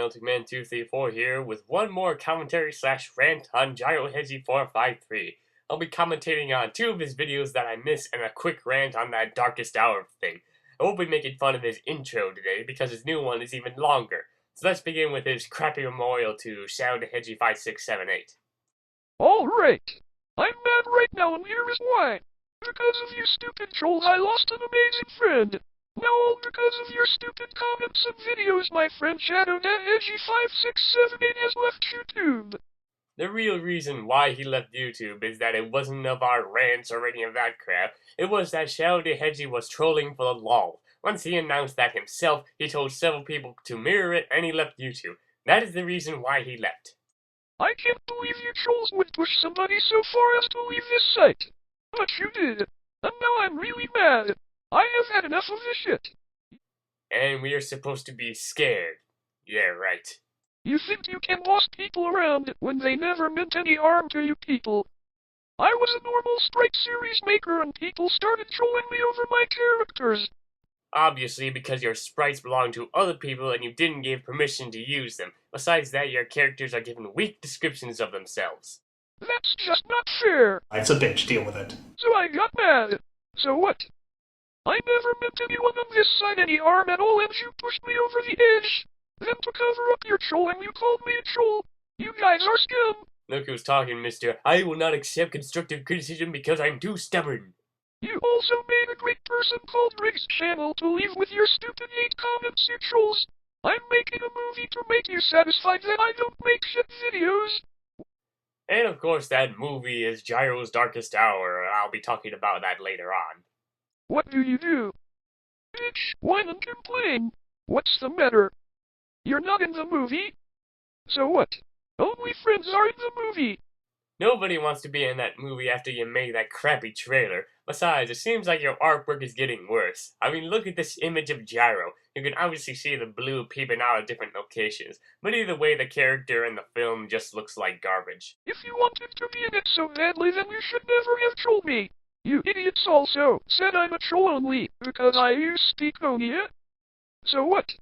MeltingMan234 here with one more commentary slash rant on GyroHedgie453. I'll be commentating on two of his videos that I missed and a quick rant on that Darkest Hour thing. I won't be making fun of his intro today because his new one is even longer. So let's begin with his crappy memorial to GyroHedgie5678. Alright, I'm mad right now and here is why. Because of you stupid trolls I lost an amazing friend. Now all because of your stupid comments and videos my friend GyroHedgie453 has left YouTube. The real reason why he left YouTube is that it wasn't of our rants or any of that crap. It was that GyroHedgie was trolling for the lol. Once he announced that himself, he told several people to mirror it and he left YouTube. That is the reason why he left. I can't believe you trolls would push somebody so far as to leave this site. But you did. And now I'm really mad. I have had enough of this shit. And we are supposed to be scared. Yeah, right. You think you can boss people around when they never meant any harm to you people. I was a normal Strike series maker and people started trolling me over my characters. Obviously, because your sprites belong to other people and you didn't give permission to use them. Besides that, your characters are given weak descriptions of themselves. That's just not fair. It's a bitch, deal with it. So I got mad. So what? I never meant anyone on this side any harm at all and you pushed me over the edge. Then to cover up your trolling you called me a troll. You guys are scum. Look who's talking, mister. I will not accept constructive criticism because I'm too stubborn. You also made a great person called Riggs Channel to leave with your stupid hate comments, you trolls. I'm making a movie to make you satisfied that I don't make shit videos. And of course that movie is Gyro's Darkest Hour, and I'll be talking about that later on. What do you do? Bitch, whine and complain. What's the matter? You're not in the movie? So what? Only friends are in the movie. Nobody wants to be in that movie after you made that crappy trailer. Besides, it seems like your artwork is getting worse. I mean, look at this image of Gyro. You can obviously see the blue peeping out of different locations. But either way, the character in the film just looks like garbage. If you wanted to be in it so badly, then you should never have trolled me. You idiots also said I'm a troll only because I use Speakonia. So what?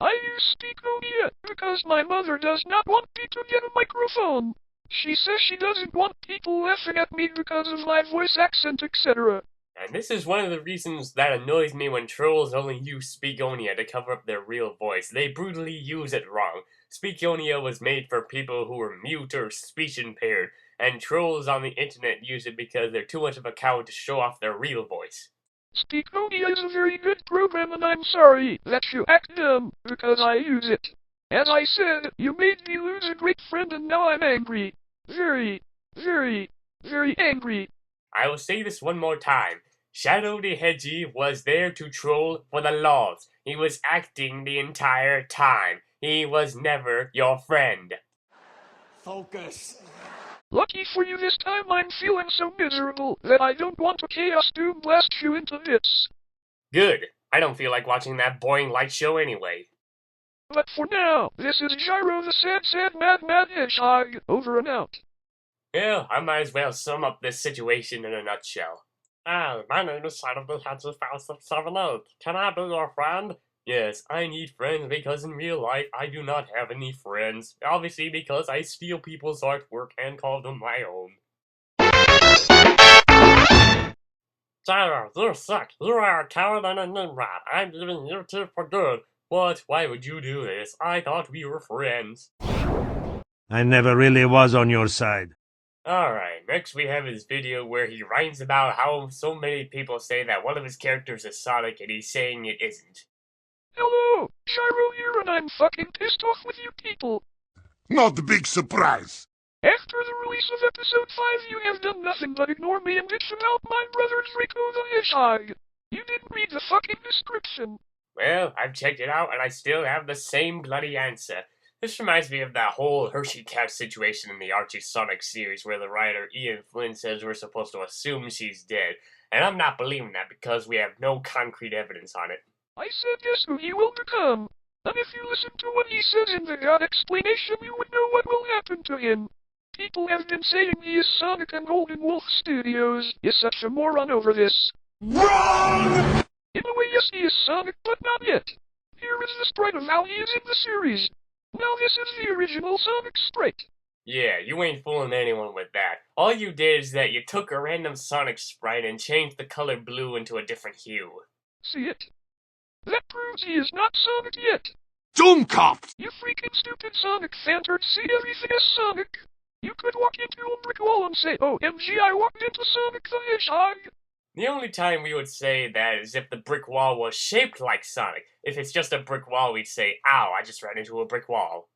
I use Speakonia because my mother does not want me to get a microphone. She says she doesn't want people laughing at me because of my voice accent, etc. And this is one of the reasons that annoys me when trolls only use Speakonia to cover up their real voice. They brutally use it wrong. Speakonia was made for people who were mute or speech impaired, and trolls on the internet use it because they're too much of a coward to show off their real voice. Speakonia is a very good program and I'm sorry that you act dumb because I use it. As I said, you made me lose a great friend and now I'm angry. Very, very, very angry. I will say this one more time. GyroHedgie was there to troll for the lols. He was acting the entire time. He was never your friend. Focus. Lucky for you this time I'm feeling so miserable that I don't want to Chaos Doom blast you into bits. Good. I don't feel like watching that boring light show anyway. But for now, this is Gyro the sad mad hedgehog, over and out. Yeah, I might as well sum up this situation in a nutshell. Hi, my name is GyroHedgie453. Can I be your friend? Yes, I need friends because in real life I do not have any friends. Obviously because I steal people's artwork and call them my own. Gyro, you suck. You are a coward and a nimrod. I'm leaving YouTube for good. What? Why would you do this? I thought we were friends. I never really was on your side. Alright, next we have his video where he writes about how so many people say that one of his characters is Sonic and he's saying it isn't. Hello, Gyro here and I'm fucking pissed off with you people. Not a big surprise. After the release of episode 5 you have done nothing but ignore me and bitch about my brother Rico the Hedgehog. You didn't read the fucking description. Well, I've checked it out and I still have the same bloody answer. This reminds me of that whole Hershey Cat situation in the Archie Sonic series where the writer Ian Flynn says we're supposed to assume she's dead. And I'm not believing that because we have no concrete evidence on it. I said guess who he will become. And if you listen to what he says in the God explanation you would know what will happen to him. People have been saying he is Sonic and Golden Wolf Studios is such a moron over this. Wrong! In a way yes he is Sonic but not yet. Here is the sprite of how he is in the series. Now this is the original Sonic sprite. Yeah, you ain't fooling anyone with that. All you did is that you took a random Sonic sprite and changed the color blue into a different hue. See it? That proves he is not Sonic yet. Doomcops! You freaking stupid Sonic fantards see everything as Sonic. You could walk into a brick wall and say, OMG, I walked into Sonic the Hedgehog. The only time we would say that is if the brick wall was shaped like Sonic. If it's just a brick wall, we'd say, ow, I just ran into a brick wall.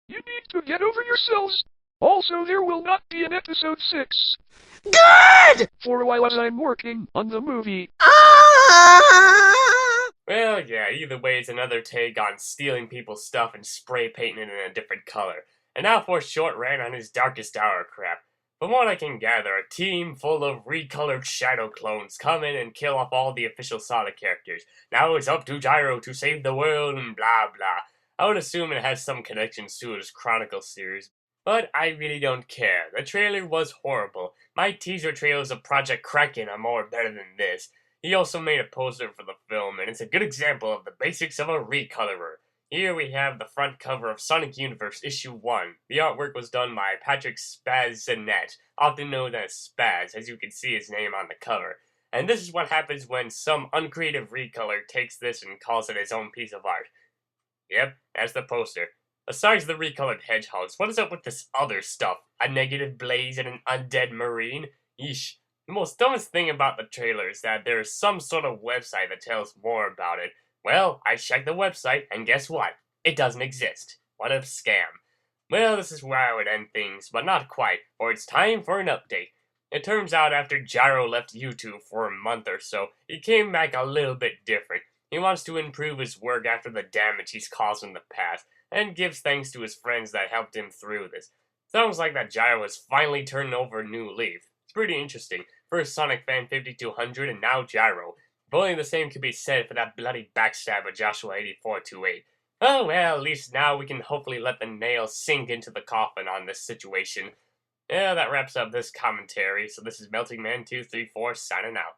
You need to get over yourselves. Also, there will not be an episode 6. Good! For a while as I'm working on the movie. Well, yeah, either way, it's another take on stealing people's stuff and spray painting it in a different color. And now for a short rant on his Darkest Hour crap. From what I can gather, a team full of recolored shadow clones come in and kill off all the official Sonic characters. Now it's up to Gyro to save the world and blah blah. I would assume it has some connections to his Chronicle series, but I really don't care. The trailer was horrible. My teaser trailers of Project Kraken are more better than this. He also made a poster for the film, and it's a good example of the basics of a recolorer. Here we have the front cover of Sonic Universe Issue 1. The artwork was done by Patrick Spazzanet, often known as Spaz, as you can see his name on the cover. And this is what happens when some uncreative recolor takes this and calls it his own piece of art. Yep, that's the poster. Besides the recolored hedgehogs, what is up with this other stuff? A negative blaze and an undead marine? Yeesh. The most dumbest thing about the trailer is that there is some sort of website that tells more about it. Well, I checked the website, and guess what? It doesn't exist. What a scam. Well, this is where I would end things, but not quite, for it's time for an update. It turns out after Gyro left YouTube for a month or so, he came back a little bit different. He wants to improve his work after the damage he's caused in the past, and gives thanks to his friends that helped him through this. Sounds like that Gyro has finally turned over a new leaf. It's pretty interesting. First Sonic Fan 5200 and now Gyro. If only the same could be said for that bloody backstabber GyroHedgie453. Oh well, at least now we can hopefully let the nail sink into the coffin on this situation. Yeah, that wraps up this commentary, so this is MeltingMan234 signing out.